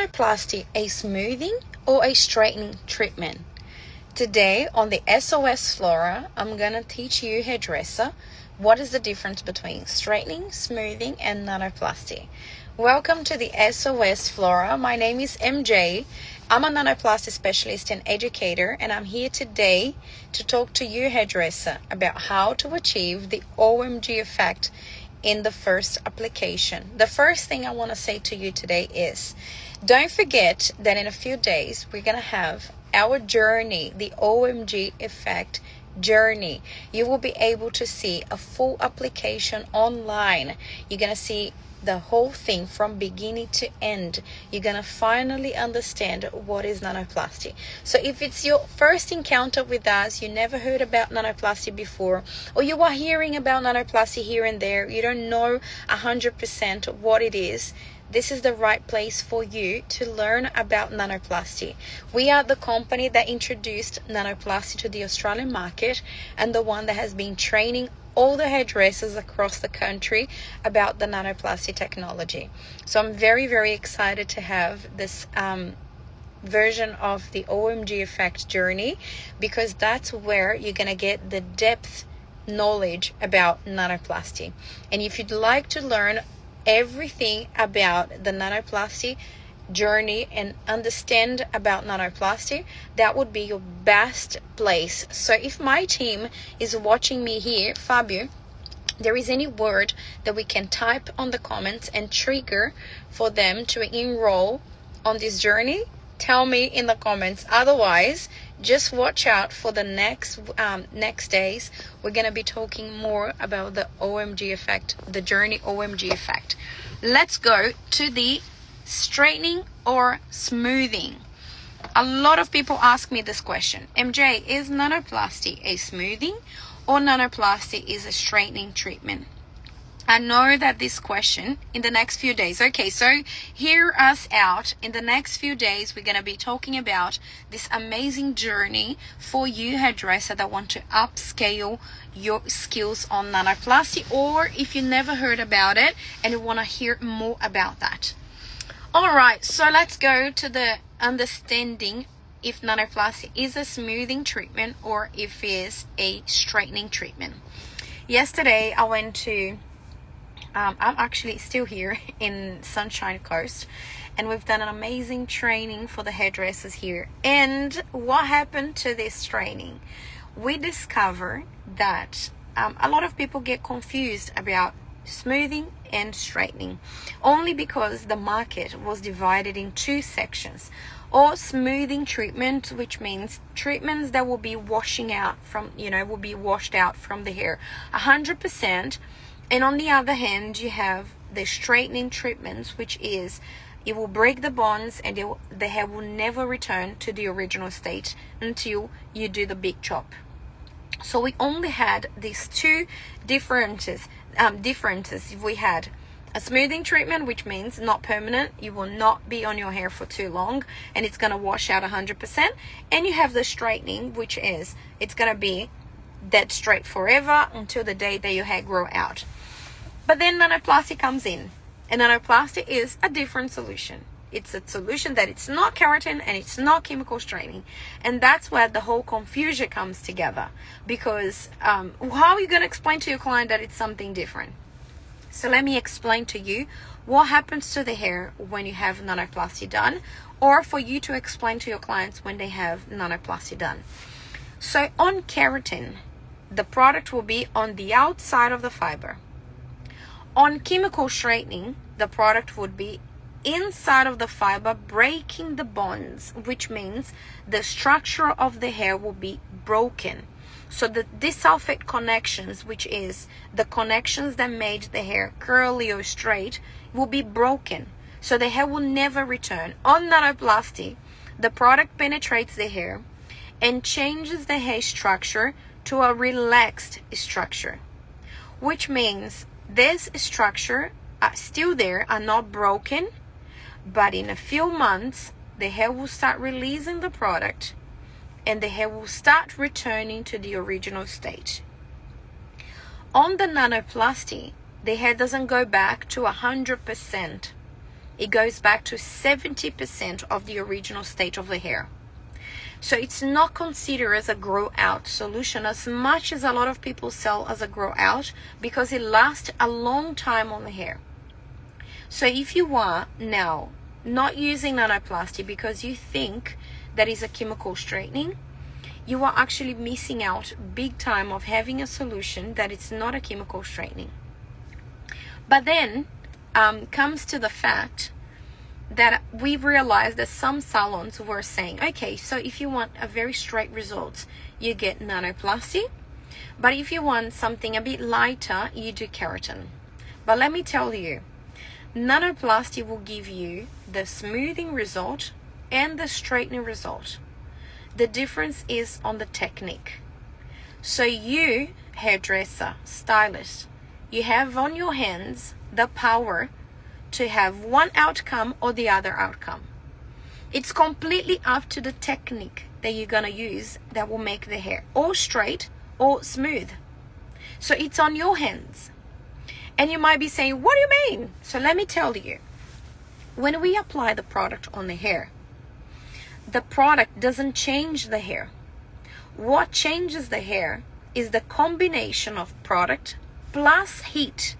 nanoplasty a smoothing or a straightening treatment? Today on the SOS FLORA, I'm going to teach you, hairdresser, what is the difference between straightening, smoothing, and nanoplasty. Welcome to the SOS FLORA. My name is MJ. I'm a nanoplasty specialist and educator, and I'm here today to talk to you, hairdresser, about how to achieve the OMG effect in the first application. The first thing I want to say to you today is, don't forget that in a few days, we're going to have our journey, the OMG effect journey. You will be able to see a full application online. You're going to see the whole thing from beginning to end. You're going to finally understand what is nanoplasty. So if it's your first encounter with us, you never heard about nanoplasty before, or you are hearing about nanoplasty here and there, you don't know 100% what it is, this is the right place for you to learn about nanoplasty. We are the company that introduced nanoplasty to the Australian market and the one that has been training all the hairdressers across the country about the nanoplasty technology. So I'm very, very excited to have this version of the OMG effect journey, because that's where you're going to get the depth knowledge about nanoplasty. And if you'd like to learn everything about the nanoplasty journey and understand about nanoplasty, that would be your best place. So if my team is watching me here, Fabio, there is any word that we can type on the comments and trigger for them to enroll on this journey, tell me in the comments. Otherwise, just watch out for the next days. We're going to be talking more about the OMG effect, the journey OMG effect. Let's go to the straightening or smoothing. A lot of people ask me this question. MJ, is nanoplasty a smoothing or nanoplasty is a straightening treatment? I know that this question in the next few days. Okay, so hear us out. In the next few days, we're going to be talking about this amazing journey for you, hairdresser, that want to upscale your skills on nanoplasty, or if you never heard about it and you want to hear more about that. All right, so let's go to the understanding if nanoplasty is a smoothing treatment or if it is a straightening treatment. Yesterday, I went to I'm actually still here in Sunshine Coast, and we've done an amazing training for the hairdressers here. And what happened to this training? We discovered that a lot of people get confused about smoothing and straightening, only because the market was divided in two sections. Or smoothing treatment, which means treatments that will be washing out from, will be washed out from the hair 100%. And on the other hand, you have the straightening treatments, which is it will break the bonds and the hair will never return to the original state until you do the big chop. So we only had these two differences. We had a smoothing treatment, which means not permanent. You will not be on your hair for too long and it's going to wash out 100%. And you have the straightening, which is it's going to be dead straight forever until the day that your hair grow out. But then nanoplasty comes in, and nanoplasty is a different solution. It's a solution that it's not keratin and it's not chemical straightening, and that's where the whole confusion comes together. Because how are you going to explain to your client that it's something different? So let me explain to you what happens to the hair when you have nanoplasty done, or for you to explain to your clients when they have nanoplasty done. So on keratin, the product will be on the outside of the fiber. On chemical straightening, the product would be inside of the fiber, breaking the bonds, which means the structure of the hair will be broken. So the disulfide connections, which is the connections that made the hair curly or straight, will be broken. So the hair will never return. On nanoplasty, the product penetrates the hair and changes the hair structure to a relaxed structure, which means this structure are still there, are not broken, but in a few months the hair will start releasing the product and the hair will start returning to the original state. On the nanoplasty, the hair doesn't go back to 100%. it goes back to 70% of the original state of the hair. So it's not considered as a grow out solution as much as a lot of people sell as a grow out, because it lasts a long time on the hair. So if you are now not using nanoplasty because you think that is a chemical straightening, you are actually missing out big time of having a solution that it's not a chemical straightening. But then comes to the fact that we realized that some salons were saying, okay, so if you want a very straight result, you get nanoplasty, but if you want something a bit lighter, you do keratin. But let me tell you, nanoplasty will give you the smoothing result and the straightening result. The difference is on the technique. So you, hairdresser, stylist, you have on your hands the power to have one outcome or the other outcome. It's completely up to the technique that you're going to use that will make the hair or straight or smooth. So it's on your hands. And you might be saying, what do you mean? So let me tell you. When we apply the product on the hair, the product doesn't change the hair. What changes the hair is the combination of product plus heat.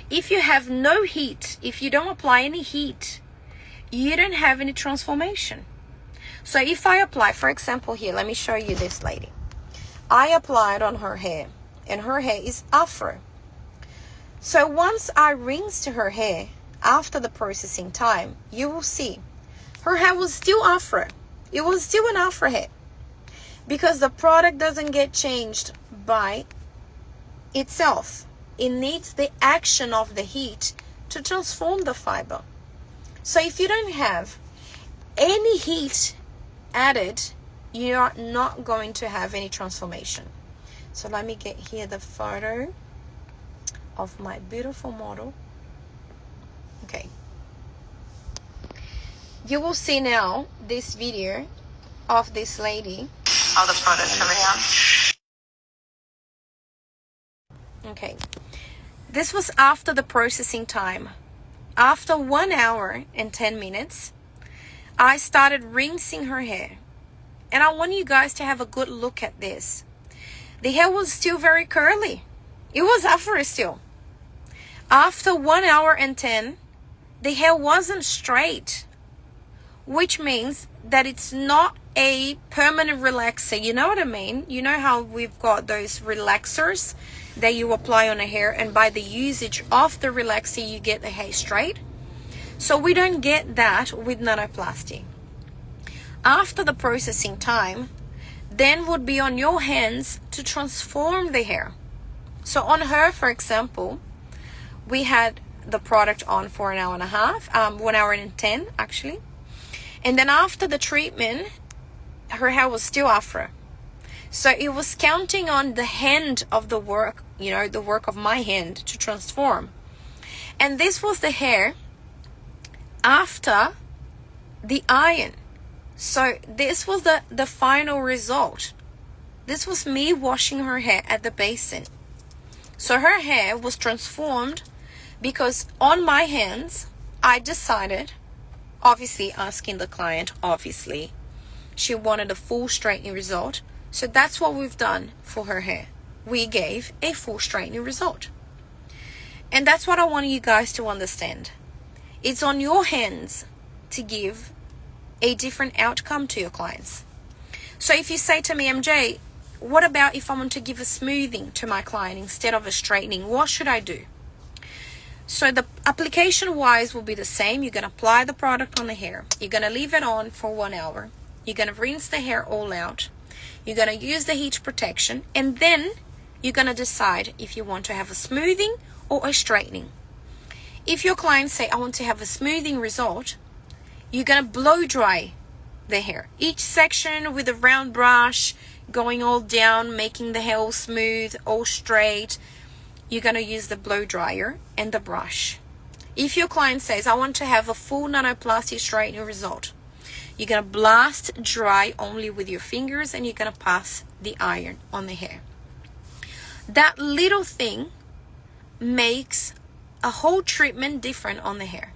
If you have no heat, if you don't apply any heat, you don't have any transformation. So if I apply, for example here, let me show you this lady. I applied on her hair, and her hair is afro. So once I rinsed her hair after the processing time, you will see her hair was still afro. It was still an afro hair, because the product doesn't get changed by itself. It needs the action of the heat to transform the fiber. So if you don't have any heat added, you are not going to have any transformation. So let me get here the photo of my beautiful model. Okay. You will see now this video of this lady. All the product coming out. Okay. This was after the processing time. After 1 hour and 10 minutes, I started rinsing her hair. And I want you guys to have a good look at this. The hair was still very curly. It was afro still. After 1 hour and 10, the hair wasn't straight, which means that it's not a permanent relaxer. You know what I mean? You know how we've got those relaxers that you apply on a hair, and by the usage of the relaxer you get the hair straight. So we don't get that with nanoplasty. After the processing time, then would be on your hands to transform the hair. So on her, for example, we had the product on for 1 hour and a half, 1 hour and 10 actually. And then after the treatment, her hair was still afro. So it was counting on the hand of the work, you know, the work of my hand to transform. And this was the hair after the iron. So this was the final result. This was me washing her hair at the basin. So her hair was transformed because on my hands, I decided, obviously asking the client, obviously, she wanted a full straightening result. So that's what we've done for her hair. We gave a full straightening result. And that's what I want you guys to understand. It's on your hands to give a different outcome to your clients. So if you say to me, MJ, what about if I want to give a smoothing to my client instead of a straightening? What should I do? So the application wise will be the same. You're going to apply the product on the hair. You're going to leave it on for 1 hour. You're going to rinse the hair all out. You're going to use the heat protection, and then you're going to decide if you want to have a smoothing or a straightening. If your clients say, I want to have a smoothing result, you're going to blow dry the hair. Each section with a round brush, going all down, making the hair all smooth, all straight. You're going to use the blow dryer and the brush. If your client says, I want to have a full nanoplasty straightening result, you're going to blast dry only with your fingers, and you're going to pass the iron on the hair. That little thing makes a whole treatment different on the hair.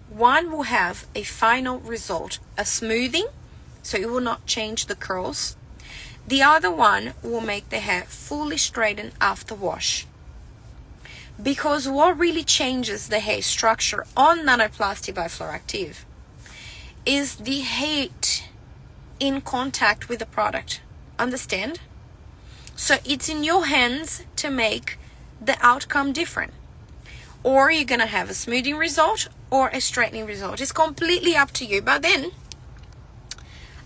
One will have a final result, a smoothing, so it will not change the curls. The other one will make the hair fully straightened after wash. Because what really changes the hair structure on Nanoplasty by Floractive is the heat in contact with the product. Understand? So it's in your hands to make the outcome different. Or you're going to have a smoothing result or a straightening result. It's completely up to you. But then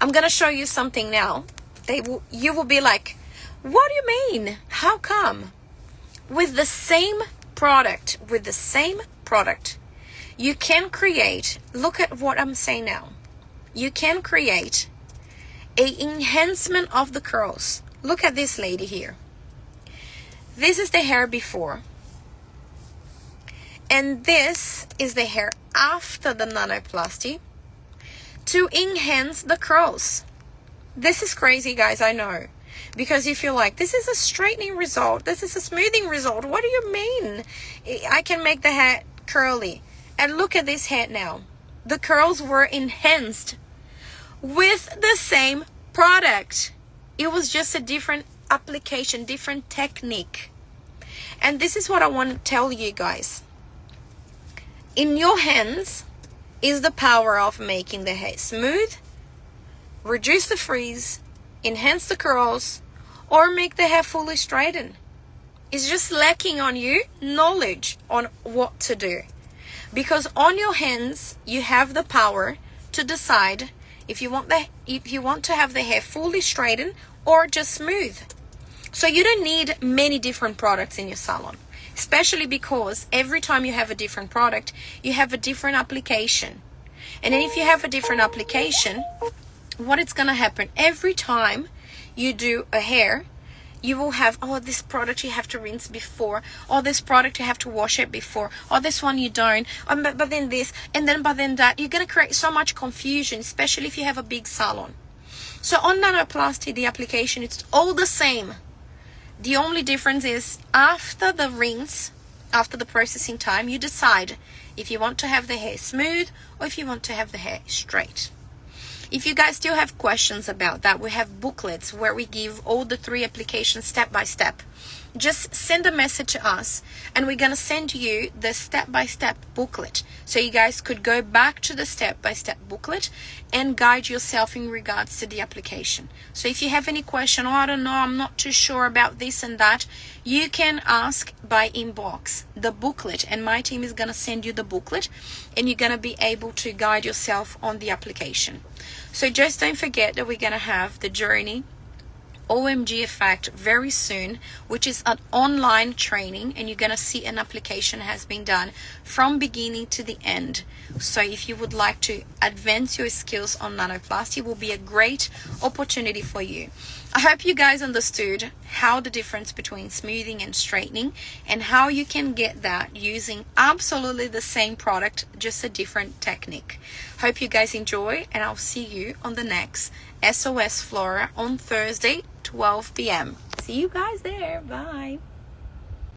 I'm going to show you something now. You will be like, what do you mean? How come? With the same product, you can create, look at what I'm saying now. You can create an enhancement of the curls. Look at this lady here. This is the hair before. And this is the hair after the nanoplasty to enhance the curls. This is crazy, guys, I know. Because you feel like, this is a straightening result, this is a smoothing result. What do you mean? I can make the hair curly. And look at this head now. The curls were enhanced with the same product. It was just a different application, different technique. And this is what I want to tell you guys. In your hands is the power of making the hair smooth, reduce the frizz, enhance the curls, or make the hair fully straightened. It's just lacking on you knowledge on what to do. Because on your hands, you have the power to decide if you want to have the hair fully straightened or just smooth. So you don't need many different products in your salon, especially because every time you have a different product, you have a different application. And then if you have a different application, what is going to happen every time you do a hair, you will have, oh, this product you have to rinse before, or this product you have to wash it before, or this one you don't, but then this, and then but then that. You're going to create so much confusion, especially if you have a big salon. So on Nanoplasty, the application, it's all the same. The only difference is after the rinse, after the processing time, you decide if you want to have the hair smooth or if you want to have the hair straight. If you guys still have questions about that, we have booklets where we give all the 3 applications step by step. Just send a message to us and we're going to send you the step-by-step booklet. So you guys could go back to the step-by-step booklet and guide yourself in regards to the application. So if you have any question, oh, I don't know, I'm not too sure about this and that, you can ask by inbox the booklet and my team is going to send you the booklet and you're going to be able to guide yourself on the application. So just don't forget that we're going to have the journey OMG effect very soon, which is an online training, and you're going to see an application has been done from beginning to the end. So if you would like to advance your skills on nanoplasty, it will be a great opportunity for you. I hope you guys understood how the difference between smoothing and straightening and how you can get that using absolutely the same product, just a different technique. Hope you guys enjoy, and I'll see you on the next SOS Flora on Thursday, 12 p.m. See you guys there. Bye.